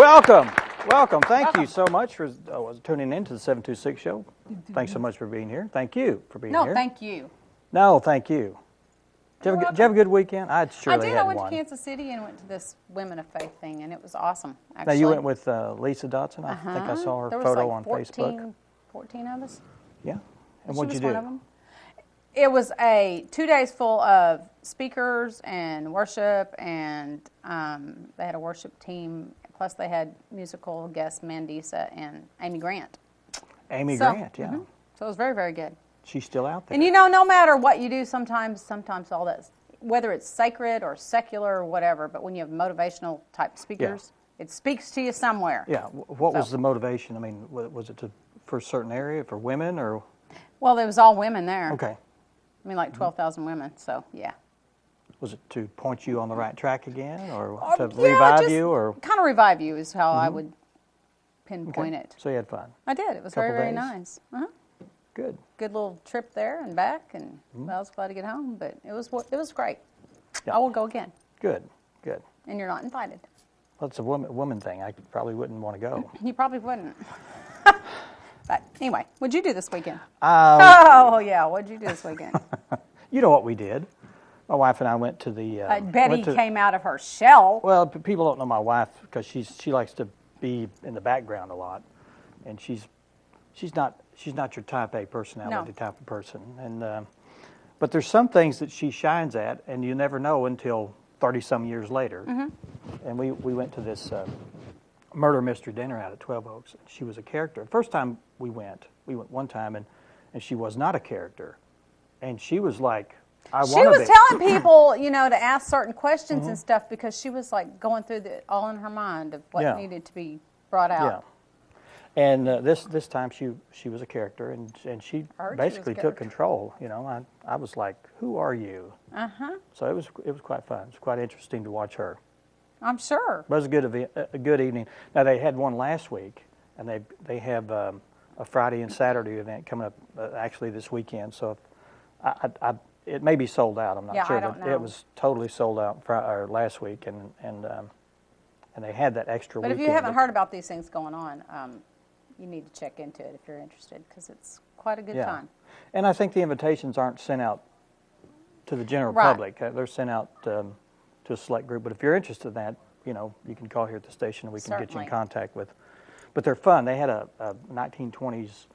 Welcome. Welcome. Thank you so much for tuning in to the 726 show. Thanks so much for being here. Thank you for being here. No, thank you. No, thank you. Did you have a good weekend? I surely had I went one. to Kansas City and went to this Women of Faith thing, and it was awesome, actually. Now, you went with Lisa Dotson? I think I saw her photo on Facebook. 14 of us. Yeah. And what did you do? One of them. It was 2 days full of speakers and worship, and they had a worship team. Plus, they had musical guests Mandisa and Amy Grant. Amy Grant, yeah. So it was very, very good. She's still out there. And you know, no matter what you do, sometimes all that, whether it's sacred or secular or whatever, but when you have motivational type speakers, it speaks to you somewhere. Yeah. What was the motivation? I mean, was it for a certain area, for women, or? Well, it was all women there. Okay. I mean, like 12,000 women, so yeah. Was it to point you on the right track again, or to revive you, or kind of revive you is how I would pinpoint it. So you had fun. I did. It was very, very nice. Good. Good little trip there and back, and I was glad to get home. But it was great. Yeah. I will go again. Good. Good. And you're not invited. Well, it's a woman thing. I probably wouldn't want to go. You probably wouldn't. But anyway, what'd you do this weekend? Oh yeah, what'd you do this weekend? You know what we did. My wife and I went to the... Betty came out of her shell. Well, people don't know my wife because she likes to be in the background a lot, and she's not your type A personality type of person. And but there's some things that she shines at, and you never know until 30-some years later. And we went to this murder mystery dinner out at 12 Oaks. She was a character. The first time we went one time, and she was not a character, and she was like... She was telling people, you know, to ask certain questions and stuff because she was like going through all in her mind of what needed to be brought out. Yeah. And this time she was a character, and she basically took control. You know, I was like, "Who are you?" So it was quite fun. It was quite interesting to watch her. I'm sure. It was a good evening. Now they had one last week, and they have a Friday and Saturday event coming up actually this weekend. So it may be sold out. I'm not sure, but it was totally sold out last week, and they had that extra weekend. But if you haven't heard about these things going on, you need to check into it if you're interested, because it's quite a good time. And I think the invitations aren't sent out to the general public. They're sent out to a select group. But if you're interested in that, you know, you can call here at the station, and we can get you in contact with. But they're fun. They had a 1920s.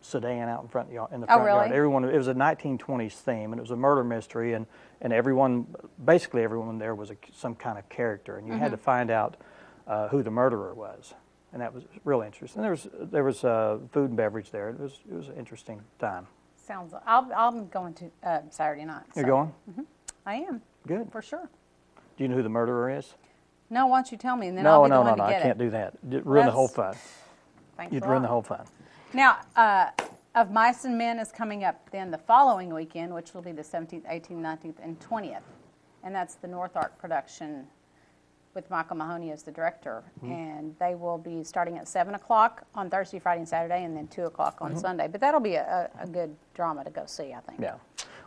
Sedan out in the front yard. Really? It was a 1920s theme, and it was a murder mystery, and basically everyone there was some kind of character, and you had to find out who the murderer was, and that was real interesting. There was food and beverage there. It was an interesting time. I'm going to Saturday night. You're going? I am. Good. For sure. Do you know who the murderer is? No, why don't you tell me, and then I'll be the one to get it. I can't do that. Ruin the whole fun. You'd ruin the whole fun. Now, Of Mice and Men is coming up then the following weekend, which will be the 17th, 18th, 19th, and 20th. And that's the North Ark production with Michael Mahoney as the director. And they will be starting at 7 o'clock on Thursday, Friday, and Saturday, and then 2 o'clock on Sunday. But that'll be a good drama to go see, I think. Yeah.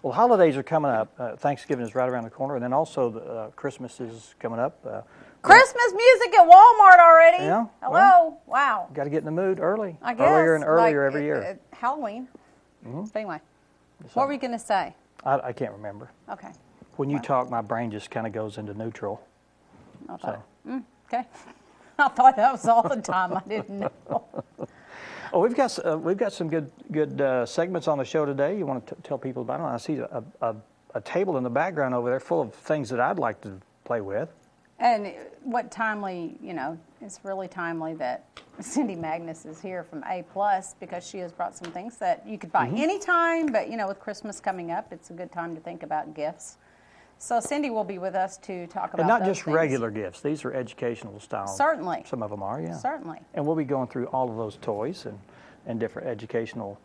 Well, holidays are coming up. Thanksgiving is right around the corner. And then also Christmas is coming up. Christmas music at Walmart already. Yeah. Hello. Well, wow. Got to get in the mood early. I guess. Earlier and earlier every year. Halloween. But anyway, what were you going to say? I can't remember. Okay. When you talk, my brain just kind of goes into neutral. Okay. I thought that was all the time. I didn't know. Oh, we've got some good segments on the show today. You want to tell people about them? I see a table in the background over there full of things that I'd like to play with. And what timely, you know, it's really timely that Cindy Magnus is here from A+, because she has brought some things that you could buy anytime, but, you know, with Christmas coming up, it's a good time to think about gifts. So Cindy will be with us to talk about and not those just things. Regular gifts. These are educational style. Certainly. Some of them are, yeah. Certainly. And we'll be going through all of those toys and different educational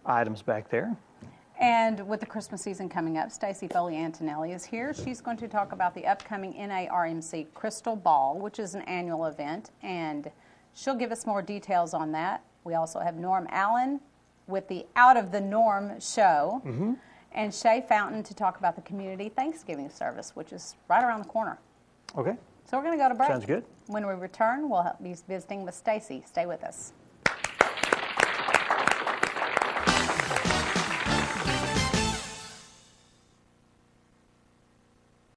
items back there. And with the Christmas season coming up, Stacey Foley Antonelli is here. She's going to talk about the upcoming NARMC Crystal Ball, which is an annual event, and she'll give us more details on that. We also have Norm Allen with the Out of the Norm show, and Shay Fountain to talk about the community Thanksgiving service, which is right around the corner. Okay. So we're going to go to break. Sounds good. When we return, we'll be visiting with Stacy. Stay with us.